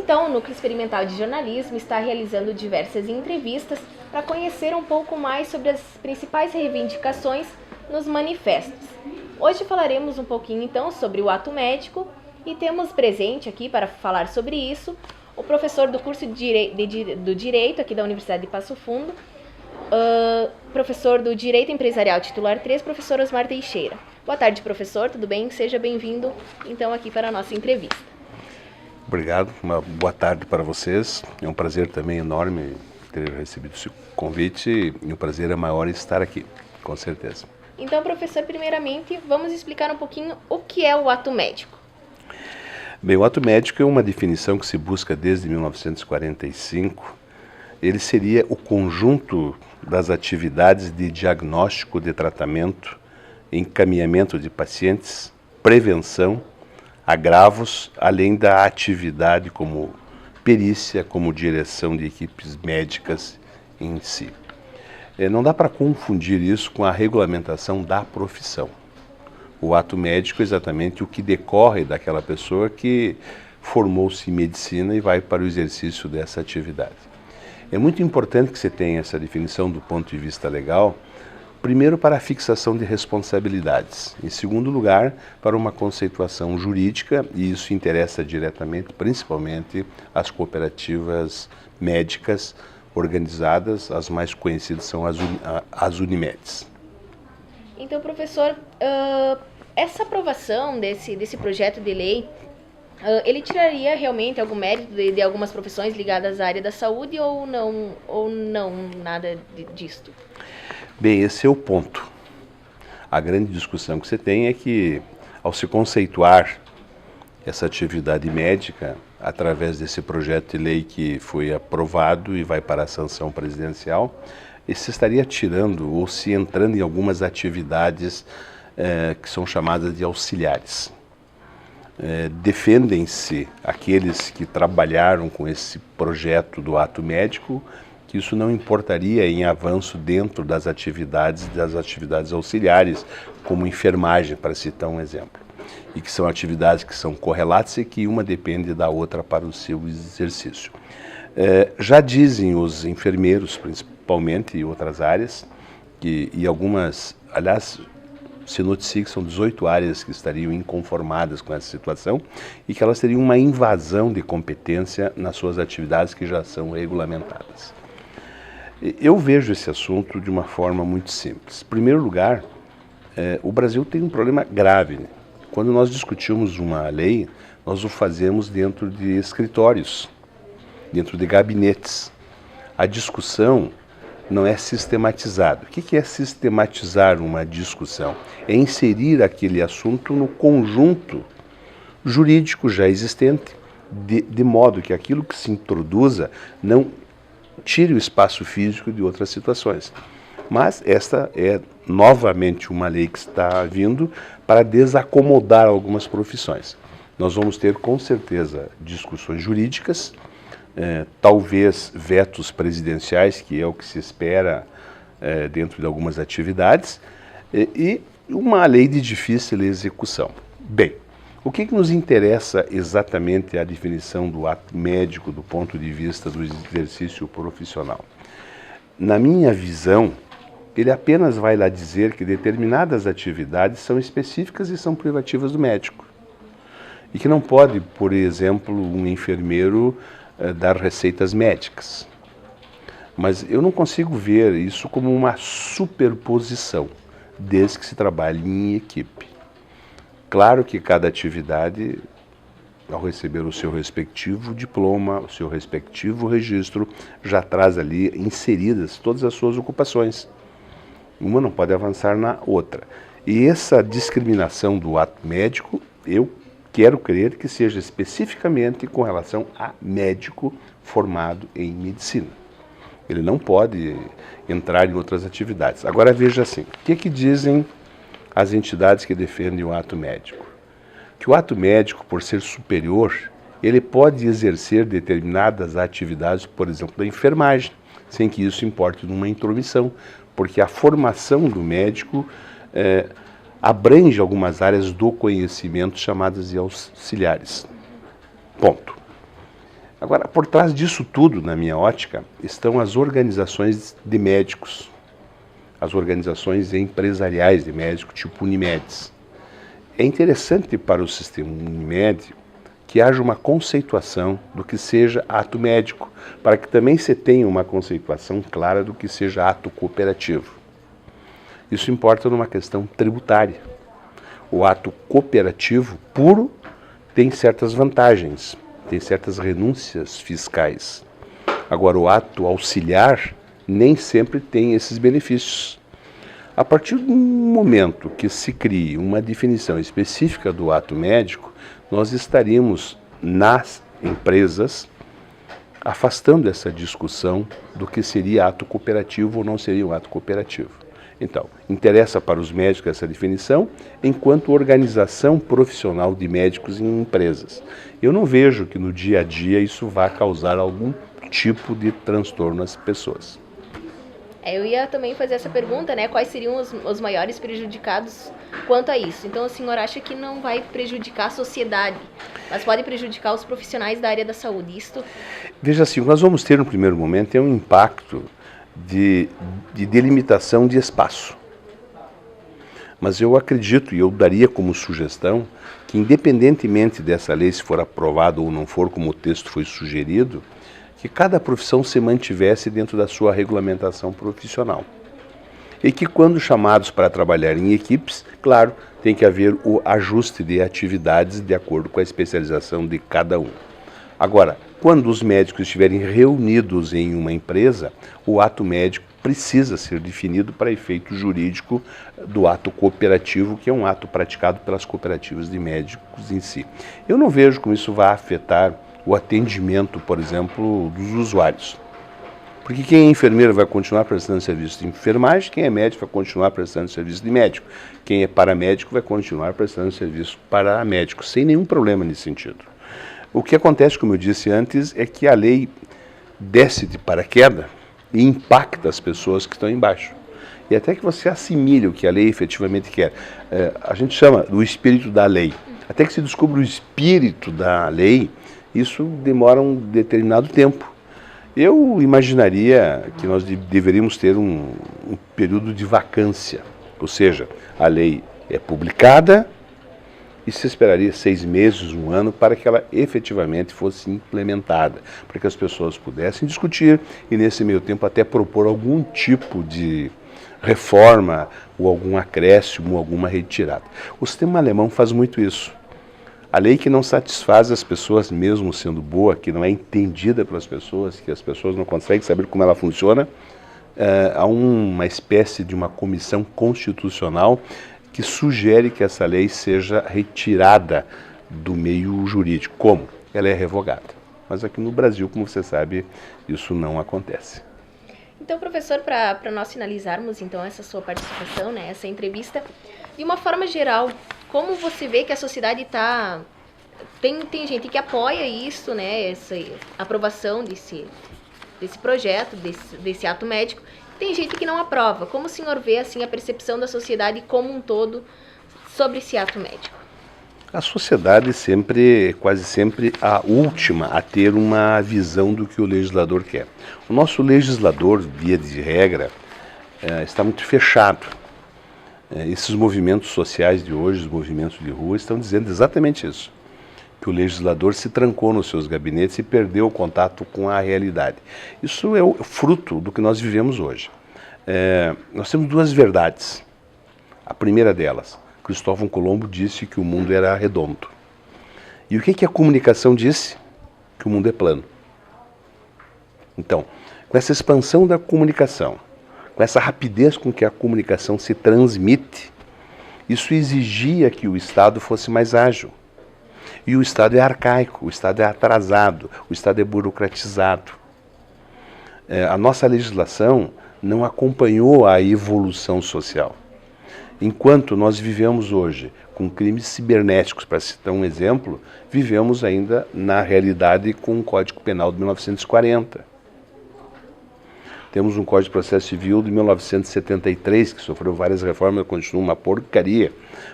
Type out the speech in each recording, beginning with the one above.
Então, o Núcleo Experimental de Jornalismo está realizando diversas entrevistas para conhecer um pouco mais sobre as principais reivindicações nos manifestos. Hoje falaremos um pouquinho então sobre o ato médico e temos presente aqui para falar sobre isso o professor do curso do Direito aqui da Universidade de Passo Fundo, professor do Direito Empresarial titular 3, professor Osmar Teixeira. Boa tarde, professor, tudo bem? Seja bem-vindo então aqui para a nossa entrevista. Obrigado, uma boa tarde para vocês. É um prazer também enorme ter recebido esse convite e o prazer é maior estar aqui, com certeza. Então, professor, primeiramente, vamos explicar um pouquinho o que é o ato médico. Bem, o ato médico é uma definição que se busca desde 1945. Ele seria o conjunto das atividades de diagnóstico, de tratamento, encaminhamento de pacientes, prevenção, agravos, além da atividade como perícia, como direção de equipes médicas em si. Não dá para confundir isso com a regulamentação da profissão. O ato médico é exatamente o que decorre daquela pessoa que formou-se em medicina e vai para o exercício dessa atividade. É muito importante que você tenha essa definição do ponto de vista legal, primeiro para a fixação de responsabilidades, em segundo lugar para uma conceituação jurídica, e isso interessa diretamente, principalmente, as cooperativas médicas organizadas, as mais conhecidas são as Unimedes. Então, professor, essa aprovação desse projeto de lei, ele tiraria realmente algum mérito de algumas profissões ligadas à área da saúde ou não nada disto? Bem, esse é o ponto. A grande discussão que você tem é que, ao se conceituar essa atividade médica, através desse projeto de lei que foi aprovado e vai para a sanção presidencial, se estaria tirando ou se entrando em algumas atividades que são chamadas de auxiliares. Defendem-se aqueles que trabalharam com esse projeto do ato médico que isso não importaria em avanço dentro das atividades auxiliares, como enfermagem, para citar um exemplo. E que são atividades que são correlatas e que uma depende da outra para o seu exercício. Já dizem os enfermeiros, principalmente, e outras áreas, e algumas, aliás, se noticia que são 18 áreas que estariam inconformadas com essa situação e que elas teriam uma invasão de competência nas suas atividades que já são regulamentadas. Eu vejo esse assunto de uma forma muito simples. Em primeiro lugar, o Brasil tem um problema grave. Quando nós discutimos uma lei, nós o fazemos dentro de escritórios, dentro de gabinetes. A discussão não é sistematizada. O que é sistematizar uma discussão? É inserir aquele assunto no conjunto jurídico já existente, de modo que aquilo que se introduza não tire o espaço físico de outras situações. Mas esta é novamente uma lei que está vindo para desacomodar algumas profissões. Nós vamos ter com certeza discussões jurídicas, talvez vetos presidenciais, que é o que se espera dentro de algumas atividades, e uma lei de difícil execução. Bem, o que nos interessa exatamente a definição do ato médico do ponto de vista do exercício profissional? Na minha visão, ele apenas vai lá dizer que determinadas atividades são específicas e são privativas do médico. E que não pode, por exemplo, um enfermeiro dar receitas médicas. Mas eu não consigo ver isso como uma superposição, desde que se trabalhe em equipe. Claro que cada atividade, ao receber o seu respectivo diploma, o seu respectivo registro, já traz ali inseridas todas as suas ocupações. Uma não pode avançar na outra. E essa discriminação do ato médico, eu quero crer que seja especificamente com relação a médico formado em medicina. Ele não pode entrar em outras atividades. Agora veja assim, o que dizem as entidades que defendem o ato médico? Que o ato médico, por ser superior, ele pode exercer determinadas atividades, por exemplo, da enfermagem, sem que isso importe numa intromissão, porque a formação do médico abrange algumas áreas do conhecimento chamadas de auxiliares. Ponto. Agora, por trás disso tudo, na minha ótica, estão as organizações de médicos, as organizações empresariais de médicos, tipo Unimedes. É interessante para o sistema Unimed que haja uma conceituação do que seja ato médico, para que também se tenha uma conceituação clara do que seja ato cooperativo. Isso importa numa questão tributária. O ato cooperativo puro tem certas vantagens, tem certas renúncias fiscais. Agora, o ato auxiliar nem sempre tem esses benefícios. A partir do momento que se crie uma definição específica do ato médico, nós estaríamos nas empresas afastando essa discussão do que seria ato cooperativo ou não seria um ato cooperativo. Então, interessa para os médicos essa definição enquanto organização profissional de médicos em empresas. Eu não vejo que no dia a dia isso vá causar algum tipo de transtorno às pessoas. Eu ia também fazer essa pergunta, né? Quais seriam os maiores prejudicados quanto a isso? Então, o senhor acha que não vai prejudicar a sociedade, mas pode prejudicar os profissionais da área da saúde? Isto... Veja assim, nós vamos ter no primeiro momento um impacto de delimitação de espaço. Mas eu acredito, e eu daria como sugestão, que independentemente dessa lei, se for aprovada ou não for, como o texto foi sugerido, que cada profissão se mantivesse dentro da sua regulamentação profissional. E que quando chamados para trabalhar em equipes, claro, tem que haver o ajuste de atividades de acordo com a especialização de cada um. Agora, quando os médicos estiverem reunidos em uma empresa, o ato médico precisa ser definido para efeito jurídico do ato cooperativo, que é um ato praticado pelas cooperativas de médicos em si. Eu não vejo como isso vai afetar o atendimento, por exemplo, dos usuários. Porque quem é enfermeiro vai continuar prestando serviço de enfermagem, quem é médico vai continuar prestando serviço de médico, quem é paramédico vai continuar prestando serviço paramédico, sem nenhum problema nesse sentido. O que acontece, como eu disse antes, é que a lei desce de paraquedas e impacta as pessoas que estão embaixo. E até que você assimile o que a lei efetivamente quer. A gente chama do espírito da lei. Até que se descubra o espírito da lei, isso demora um determinado tempo. Eu imaginaria que nós deveríamos ter um período de vacância, ou seja, a lei é publicada e se esperaria 6 meses, 1 ano, para que ela efetivamente fosse implementada, para que as pessoas pudessem discutir e nesse meio tempo até propor algum tipo de reforma ou algum acréscimo, ou alguma retirada. O sistema alemão faz muito isso. A lei que não satisfaz as pessoas, mesmo sendo boa, que não é entendida pelas pessoas, que as pessoas não conseguem saber como ela funciona, há uma espécie de uma comissão constitucional que sugere que essa lei seja retirada do meio jurídico. Como? Ela é revogada. Mas aqui no Brasil, como você sabe, isso não acontece. Então, professor, para nós finalizarmos então essa sua participação, né, essa entrevista, de uma forma geral, como você vê que a sociedade está... Tem gente que apoia isso, né, essa aprovação desse projeto, desse ato médico, tem gente que não aprova. Como o senhor vê assim, a percepção da sociedade como um todo sobre esse ato médico? A sociedade quase sempre a última a ter uma visão do que o legislador quer. O nosso legislador, via de regra, está muito fechado. Esses movimentos sociais de hoje, os movimentos de rua, estão dizendo exatamente isso. Que o legislador se trancou nos seus gabinetes e perdeu o contato com a realidade. Isso é o fruto do que nós vivemos hoje. Nós temos 2 verdades. A primeira delas, Cristóvão Colombo disse que o mundo era redondo. E o que a comunicação disse? Que o mundo é plano. Então, com essa expansão da comunicação, com essa rapidez com que a comunicação se transmite, isso exigia que o Estado fosse mais ágil. E o Estado é arcaico, o Estado é atrasado, o Estado é burocratizado. A nossa legislação não acompanhou a evolução social. Enquanto nós vivemos hoje com crimes cibernéticos, para citar um exemplo, vivemos ainda na realidade com o Código Penal de 1940. Temos um Código de Processo Civil de 1973, que sofreu várias reformas, continua uma porcaria.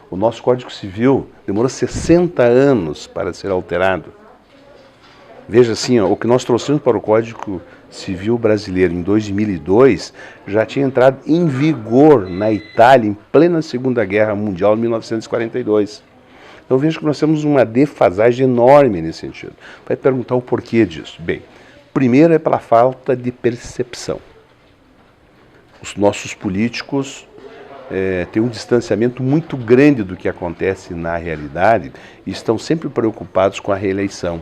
O nosso Código Civil demorou 60 anos para ser alterado. Veja assim, ó, o que nós trouxemos para o Código Civil Brasileiro em 2002 já tinha entrado em vigor na Itália em plena Segunda Guerra Mundial, em 1942. Então veja que nós temos uma defasagem enorme nesse sentido. Vai perguntar o porquê disso. Bem, primeiro é pela falta de percepção. Os nossos políticos têm um distanciamento muito grande do que acontece na realidade e estão sempre preocupados com a reeleição.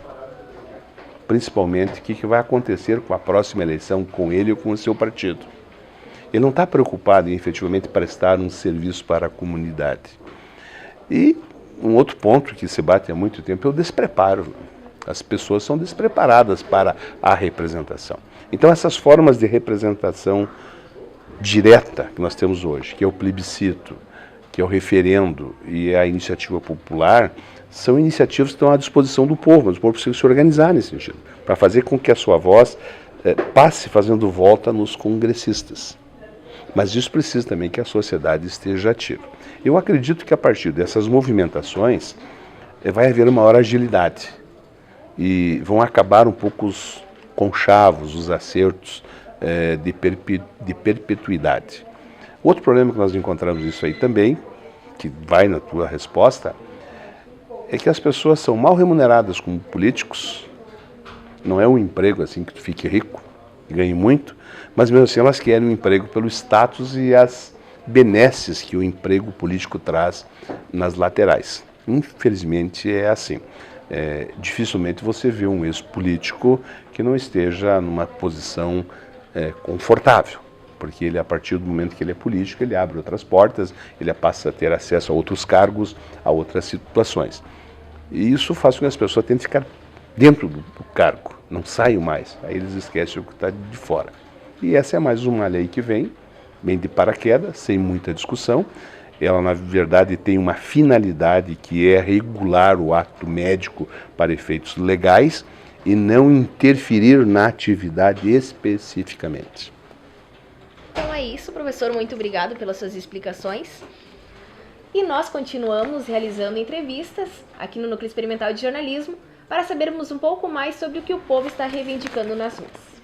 Principalmente o que vai acontecer com a próxima eleição, com ele ou com o seu partido. Ele não está preocupado em efetivamente prestar um serviço para a comunidade. E um outro ponto que se bate há muito tempo é o despreparo. As pessoas são despreparadas para a representação. Então essas formas de representação direta que nós temos hoje, que é o plebiscito, que é o referendo e a iniciativa popular, são iniciativas que estão à disposição do povo, mas o povo precisa se organizar nesse sentido, para fazer com que a sua voz passe fazendo volta nos congressistas. Mas isso precisa também que a sociedade esteja ativa. Eu acredito que a partir dessas movimentações vai haver uma maior agilidade e vão acabar um pouco os conchavos, os acertos de perpetuidade. Outro problema que nós encontramos isso aí também, que vai na tua resposta, é que as pessoas são mal remuneradas como políticos. Não é um emprego assim que tu fique rico e ganhe muito, mas mesmo assim elas querem um emprego pelo status e as benesses que o emprego político traz nas laterais. Infelizmente é assim. Dificilmente você vê um ex-político que não esteja numa posição confortável, porque ele, a partir do momento que ele é político, ele abre outras portas, ele passa a ter acesso a outros cargos, a outras situações. E isso faz com que as pessoas tentem ficar dentro do cargo, não saiam mais, aí eles esquecem o que está de fora. E essa é mais uma lei que vem de paraquedas, sem muita discussão. Ela, na verdade, tem uma finalidade que é regular o ato médico para efeitos legais e não interferir na atividade especificamente. Então é isso, professor. Muito obrigado pelas suas explicações. E nós continuamos realizando entrevistas aqui no Núcleo Experimental de Jornalismo para sabermos um pouco mais sobre o que o povo está reivindicando nas ruas.